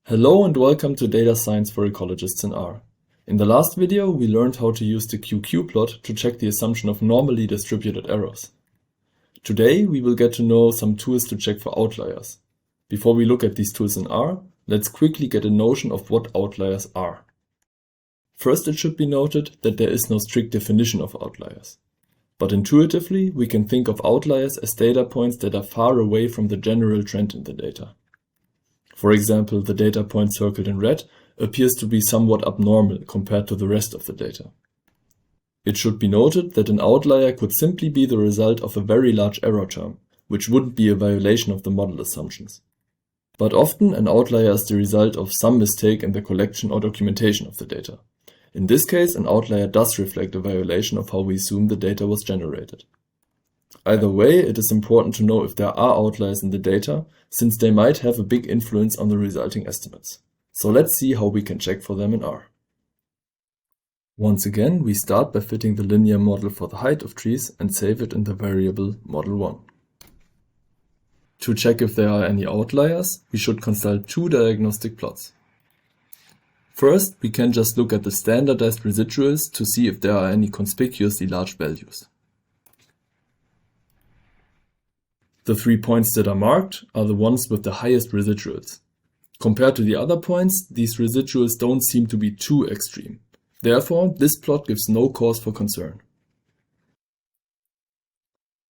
Hello and welcome to Data Science for Ecologists in R. In the last video, we learned how to use the QQ plot to check the assumption of normally distributed errors. Today, we will get to know some tools to check for outliers. Before we look at these tools in R, let's quickly get a notion of what outliers are. First, it should be noted that there is no strict definition of outliers. But intuitively, we can think of outliers as data points that are far away from the general trend in the data. For example, the data point circled in red appears to be somewhat abnormal compared to the rest of the data. It should be noted that an outlier could simply be the result of a very large error term, which wouldn't be a violation of the model assumptions. But often an outlier is the result of some mistake in the collection or documentation of the data. In this case, an outlier does reflect a violation of how we assume the data was generated. Either way, it is important to know if there are outliers in the data, since they might have a big influence on the resulting estimates. So let's see how we can check for them in R. Once again, we start by fitting the linear model for the height of trees and save it in the variable model1. To check if there are any outliers, we should consult two diagnostic plots. First, we can just look at the standardized residuals to see if there are any conspicuously large values. The 3 points that are marked are the ones with the highest residuals. Compared to the other points, these residuals don't seem to be too extreme. Therefore, this plot gives no cause for concern.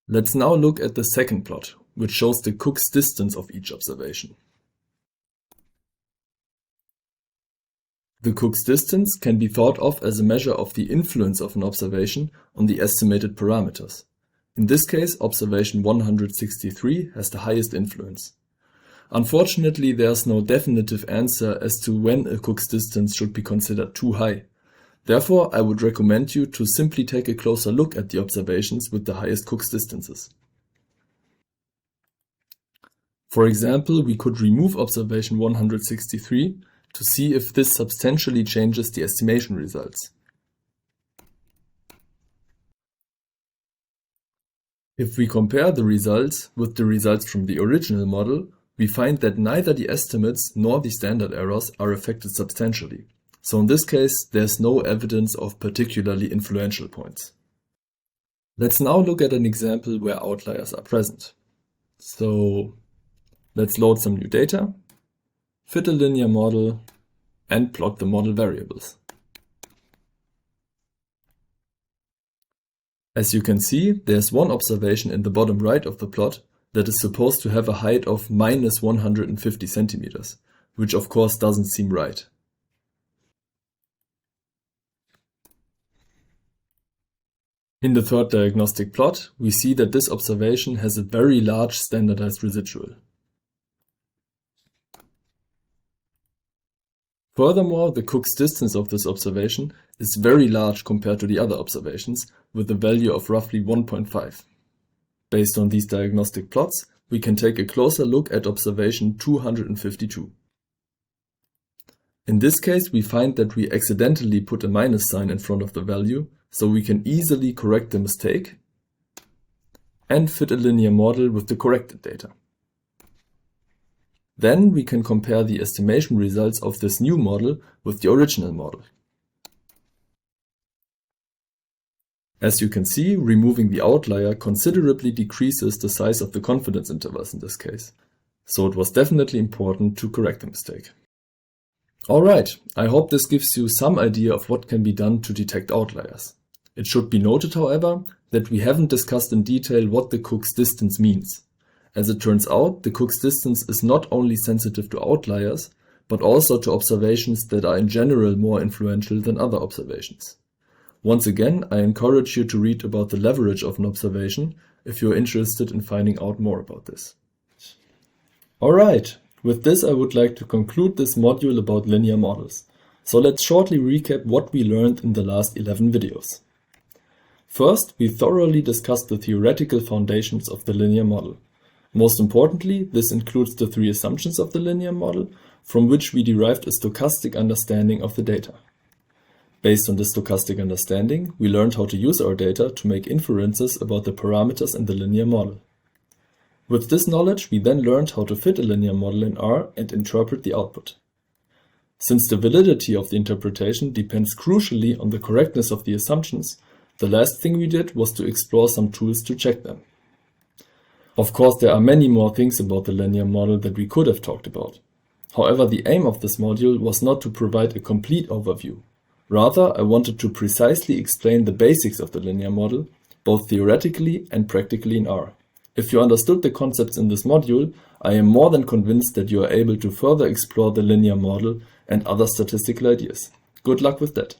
Let's now look at the second plot, which shows the Cook's distance of each observation. The Cook's distance can be thought of as a measure of the influence of an observation on the estimated parameters. In this case, observation 163 has the highest influence. Unfortunately, there's no definitive answer as to when a Cook's distance should be considered too high. Therefore, I would recommend you to simply take a closer look at the observations with the highest Cook's distances. For example, we could remove observation 163 to see if this substantially changes the estimation results. If we compare the results with the results from the original model, we find that neither the estimates nor the standard errors are affected substantially. So in this case, there's no evidence of particularly influential points. Let's now look at an example where outliers are present. So let's load some new data, fit a linear model, and plot the model variables. As you can see, there's one observation in the bottom right of the plot that is supposed to have a height of minus 150 centimeters, which of course doesn't seem right. In the third diagnostic plot, we see that this observation has a very large standardized residual. Furthermore, the Cook's distance of this observation is very large compared to the other observations, with a value of roughly 1.5. Based on these diagnostic plots, we can take a closer look at observation 252. In this case, we find that we accidentally put a minus sign in front of the value, so we can easily correct the mistake and fit a linear model with the corrected data. Then we can compare the estimation results of this new model with the original model. As you can see, removing the outlier considerably decreases the size of the confidence intervals in this case. So it was definitely important to correct the mistake. Alright, I hope this gives you some idea of what can be done to detect outliers. It should be noted, however, that we haven't discussed in detail what the Cook's distance means. As it turns out, the Cook's distance is not only sensitive to outliers, but also to observations that are in general more influential than other observations. Once again, I encourage you to read about the leverage of an observation if you're interested in finding out more about this. Alright, with this I would like to conclude this module about linear models. So let's shortly recap what we learned in the last 11 videos. First, we thoroughly discussed the theoretical foundations of the linear model. Most importantly, this includes the 3 assumptions of the linear model, from which we derived a stochastic understanding of the data. Based on this stochastic understanding, we learned how to use our data to make inferences about the parameters in the linear model. With this knowledge, we then learned how to fit a linear model in R and interpret the output. Since the validity of the interpretation depends crucially on the correctness of the assumptions, the last thing we did was to explore some tools to check them. Of course, there are many more things about the linear model that we could have talked about. However, the aim of this module was not to provide a complete overview. Rather, I wanted to precisely explain the basics of the linear model, both theoretically and practically in R. If you understood the concepts in this module, I am more than convinced that you are able to further explore the linear model and other statistical ideas. Good luck with that!